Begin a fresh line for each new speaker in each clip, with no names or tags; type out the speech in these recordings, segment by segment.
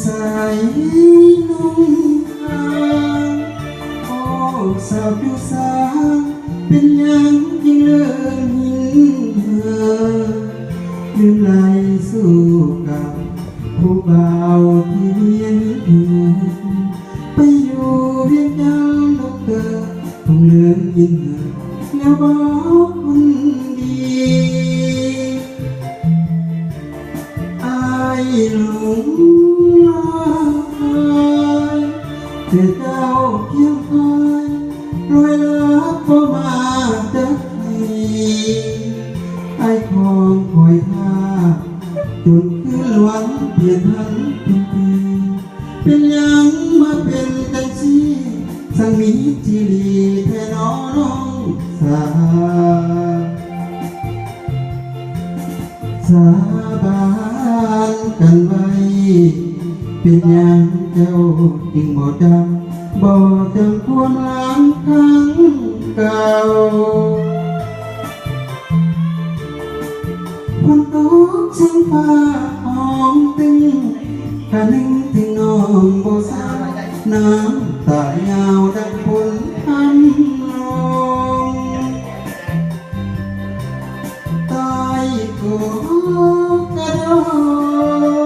สายนุ่งทางโอ้สาวอยู่สางเป็นยังยิ่งเลื่อนหินลืมไหลสู้กับผู้บ่าวที่เวียนไปอยู่เวียงจันทร์นกเตอคงลืมยินแล้วบอกคนดีอายหลงลอยเธอเจ้าเพียงคอยรอยลับพอมาจากทีไอ้ของคอยท่าจนคืนวันเปลี่ยนพันทุกปีเป็นยังมาเป็นจังสีสังมีจีรีแทนน้องสาสาบานกันไว้เป็นยังเจ้าจึงบ่จำความหลังครั้งเก่าฝนตกซึ่งฟ้าหอมตึงกะนึงถึงน้องบ่สาน้ำตายาวดังฝนพันลงตายก็กระดอ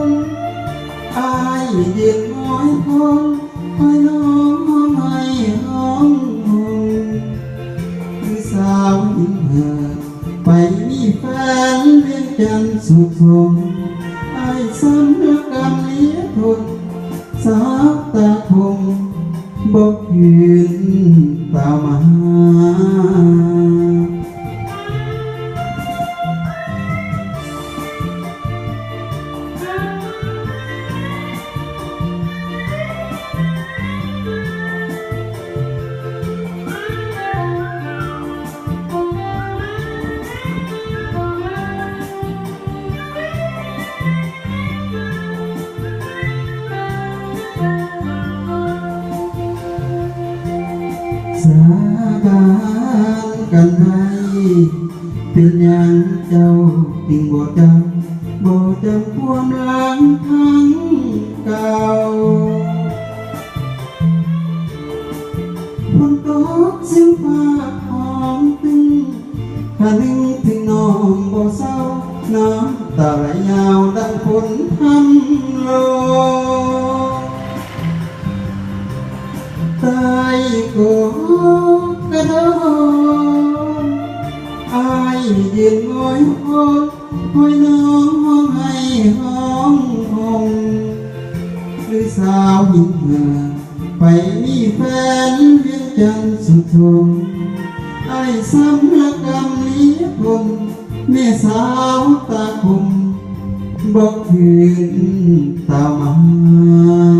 งอายยืนน้อยคนคอยน้องให้ห้องคือสาวยิ้มเห่อไปมีแฟนเวียนจันทร์สุขสมอายสำนึกกำเลี้ยทนสาวตาคงบอกคืนตามมาสาบานกันให้เป็นอย่างเจ้าจึงบ่จำความหลังครั้งเก่าฝนตกซึ่งฟ้าหอมตึงข้านึงถึงน้องบ่เศร้าน้ำตาไหลยาวดังฝนทำลงตายก็กระโดดอายยืนงอยโหดคอยน้องห้องให้ห้องห้องหรือสาวหินเหือไปมีแฟนเวียนจันทร์สุดทนไอ้สำลักกำลี้คนแม่สาวตาคมบอกคืนตามมา